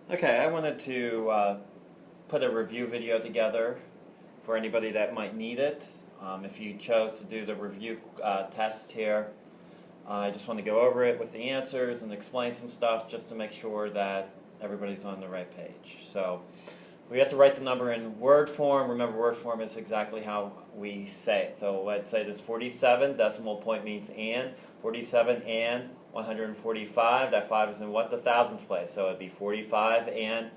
Okay, I wanted to put a review video together for anybody that might need it. If you chose to do the review test here, I just want to go over it with the answers and explain some stuff just to make sure that everybody's on the right page. So we have to write the number in word form. Remember, word form is exactly how we say it. So I'd say this 47, decimal point means and. 47 and 145, that 5 is in what? The thousands place. So it'd be 45 and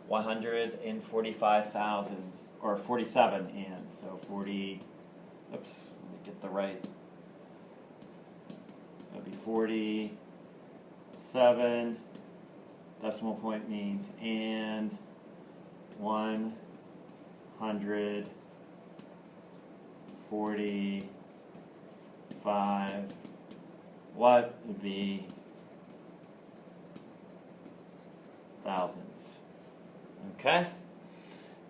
145 thousandths, or 47 and. So 40, oops, let me get the right. It'd be 47, decimal point means and, 145, what would be thousandths? Okay?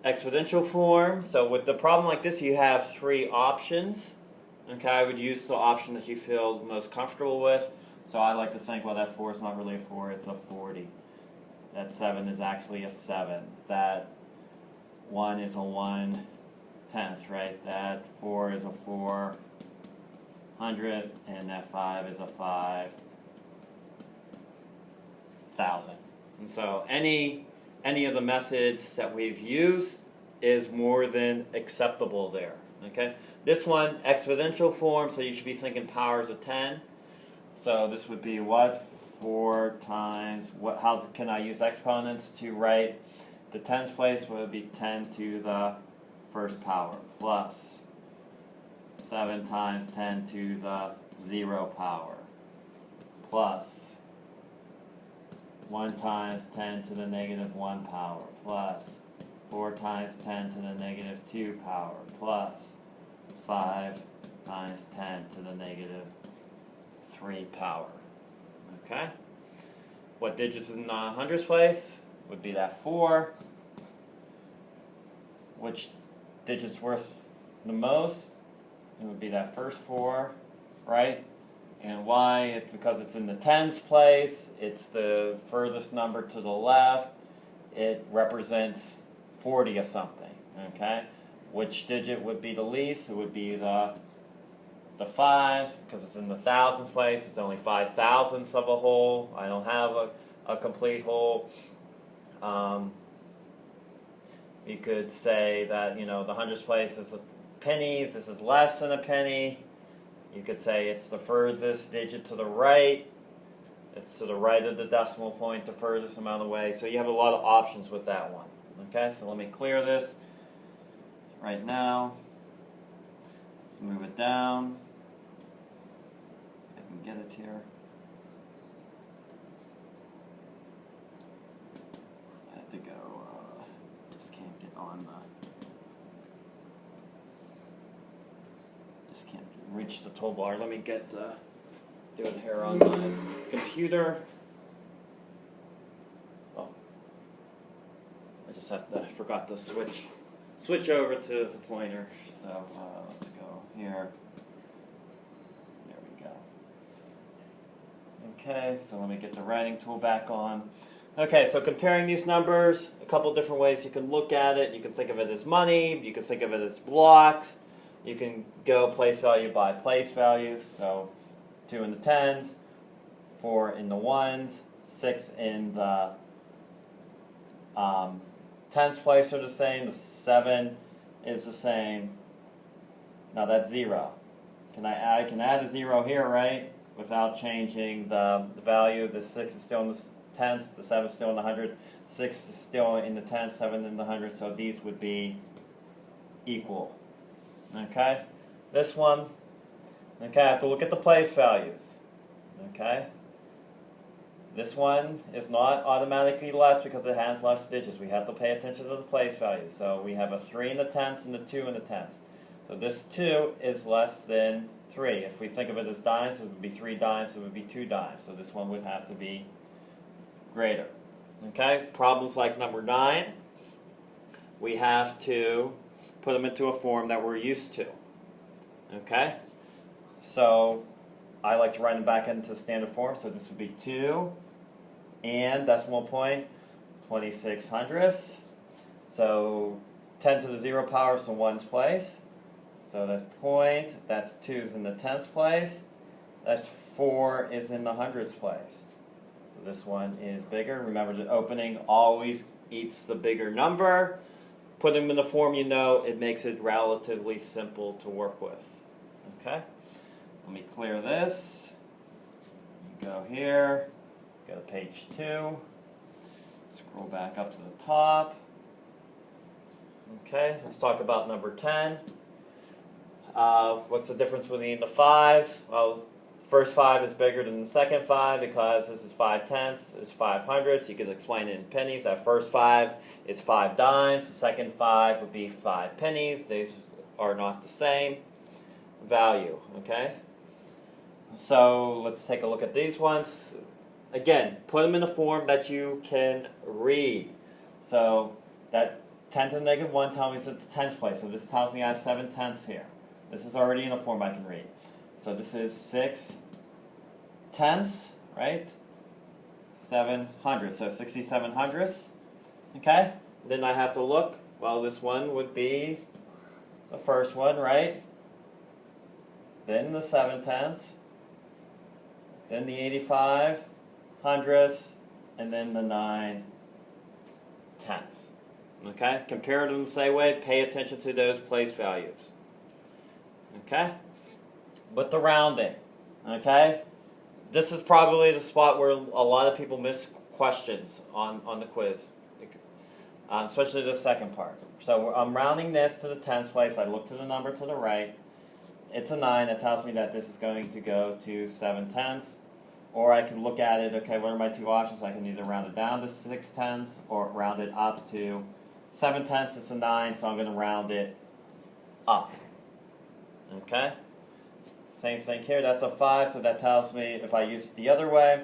Exponential form. So with the problem like this, you have three options. Okay, I would use the option that you feel most comfortable with. So I like to think, well, that 4 is not really a 4, it's a 40. That 7 is actually a 7. That 1 is a 1/10, right? That 4 is a 400, and that 5 is a 5,000. And so any of the methods that we've used is more than acceptable there. Okay? This one, exponential form, so you should be thinking powers of 10. So this would be what? 4 times, what? How can I use exponents to write the tens place? Would be 10 to the first power plus 7 times 10 to the 0 power plus 1 times 10 to the negative 1 power plus 4 times 10 to the negative 2 power plus 5 times 10 to the negative 3 power. Okay? What digits in the hundreds place? Would be that 4. Which digit's worth the most? It would be that first 4, right? And why? It's because it's in the tens place. It's the furthest number to the left. It represents 40 of something. Okay? Which digit would be the least? It would be the 5, because it's in the thousands place. It's only 5 thousandths of a whole. I don't have a complete whole. You could say that, the hundreds place is pennies. This is less than a penny. You could say it's the furthest digit to the right. It's to the right of the decimal point, the furthest amount away. So you have a lot of options with that one. Okay, so let me clear this right now. Let's move it down. I can get it here. I have to go, just can't get on just can't reach the toolbar. Let me do it here on my computer. Oh, I forgot to switch over to the pointer. So let's go here. There we go. Okay, so let me get the writing tool back on. Okay, so comparing these numbers, a couple different ways you can look at it. You can think of it as money. You can think of it as blocks. You can go place value by place values. So 2 in the tens, 4 in the ones, 6 in the tens place are the same. The 7 is the same. Now that's 0. I can add a 0 here, right? Without changing the value. The 6 is still in the tens, the 7 is still in the hundred, 6 is still in the tens, 7 in the hundred, so these would be equal. Okay? This one, okay, I have to look at the place values. Okay? This one is not automatically less because it has less digits. We have to pay attention to the place values. So we have a 3 in the tenths and a 2 in the tenths. So this 2 is less than 3. If we think of it as dimes, it would be 3 dimes, it would be 2 dimes. So this one would have to be greater. Okay? Problems like number 9, we have to put them into a form that we're used to. Okay? So I like to write them back into standard form. So this would be 2 and decimal point 26 hundredths. So 10 to the 0 power is the ones place. So that's point, that's 2's in the tenths place. That's 4 is in the hundredths place. So this one is bigger. Remember, the opening always eats the bigger number. Put them in the form you know, it makes it relatively simple to work with. Okay? Let me clear this. You go here, go to page 2, scroll back up to the top. Okay, let's talk about number 10. What's the difference between the 5s? Well, the first 5 is bigger than the second 5 because this is 5 tenths, it's 5 hundredths. You could explain it in pennies. That first 5 is 5 dimes. The second 5 would be 5 pennies. These are not the same value, okay? So let's take a look at these ones. Again, put them in a form that you can read. So that 10 to the negative 1 tells me it's the tenths place. So this tells me I have 7 tenths here. This is already in a form I can read. So this is 6 tenths, right? 7 hundredths. So 67 hundredths. Okay? Then I have to look. Well, this one would be the first one, right? Then the 7 tenths. Then the 85 hundredths. And then the 9 tenths. Okay? Compare them the same way. Pay attention to those place values. Okay? But the rounding. Okay? This is probably the spot where a lot of people miss questions on the quiz. Especially the second part. So I'm rounding this to the tenths place. I look to the number to the right. It's a 9. That tells me that this is going to go to 7 tenths. Or I can look at it, okay, what are my two options? I can either round it down to 6 tenths or round it up to 7 tenths. It's a 9, so I'm going to round it up. Okay? Same thing here. That's a 5, so that tells me if I use it the other way.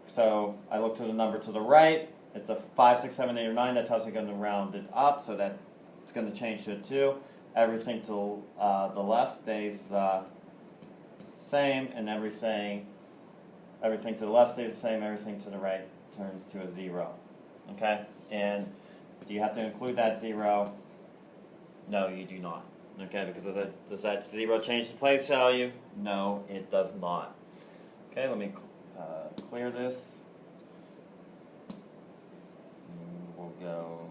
So I look to the number to the right. It's a 5, 6, 7, 8, or 9. That tells me I'm going to round it up, so that it's going to change to a 2. Everything to the left stays the same, and everything to the left stays the same. Everything to the right turns to a 0. Okay? And do you have to include that 0? No, you do not. Okay, because does that 0 change the place value? No, it does not. Okay, let me clear this. We'll go.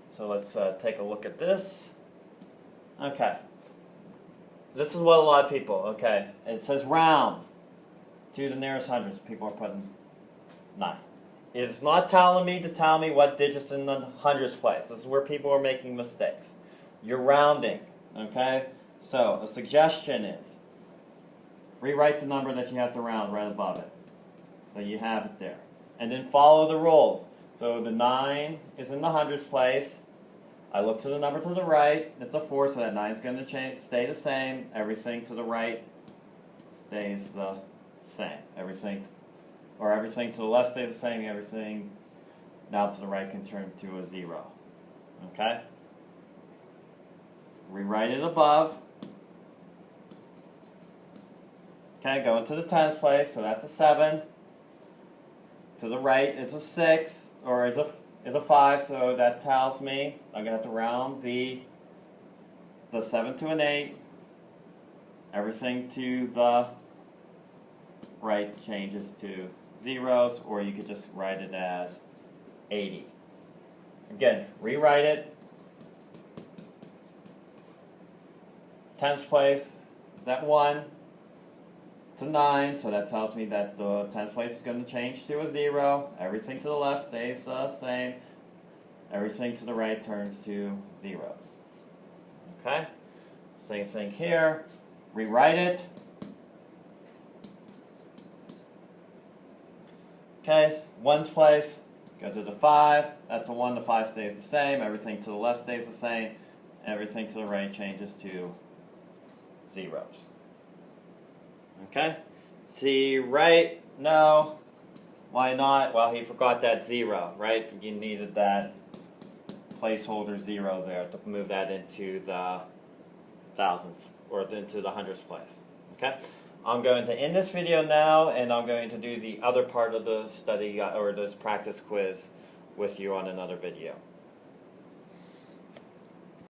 So let's take a look at this. Okay. This is what a lot of people, okay, it says round to the nearest hundreds. People are putting 9. It's not telling me to tell me what digits in the hundreds place. This is where people are making mistakes. You're rounding, okay? So a suggestion is rewrite the number that you have to round right above it. So you have it there. And then follow the rules. So the 9 is in the hundreds place. I look to the number to the right. It's a 4, so that 9 is going to stay the same. Everything to the right stays the same. Everything to the left stays the same. Everything now to the right can turn to a 0. Okay? Rewrite it above. Okay, go into the tens place, so that's a 7. To the right is a 6, or is a 5, so that tells me I'm going to have to round the 7 to an 8. Everything to the right changes to zeros, or you could just write it as 80. Again, rewrite it. Tens place is at 1. It's a 9, so that tells me that the tens place is going to change to a 0. Everything to the left stays the same. Everything to the right turns to zeros. Okay? Same thing here. Rewrite it. Okay, ones place, go to the 5. That's a 1. The 5 stays the same. Everything to the left stays the same. Everything to the right changes to zeros. Okay? See right? No. Why not? Well, he forgot that 0, right? You needed that placeholder 0 there to move that into the thousands or into the hundreds place. Okay? I'm going to end this video now, and I'm going to do the other part of the study or this practice quiz with you on another video.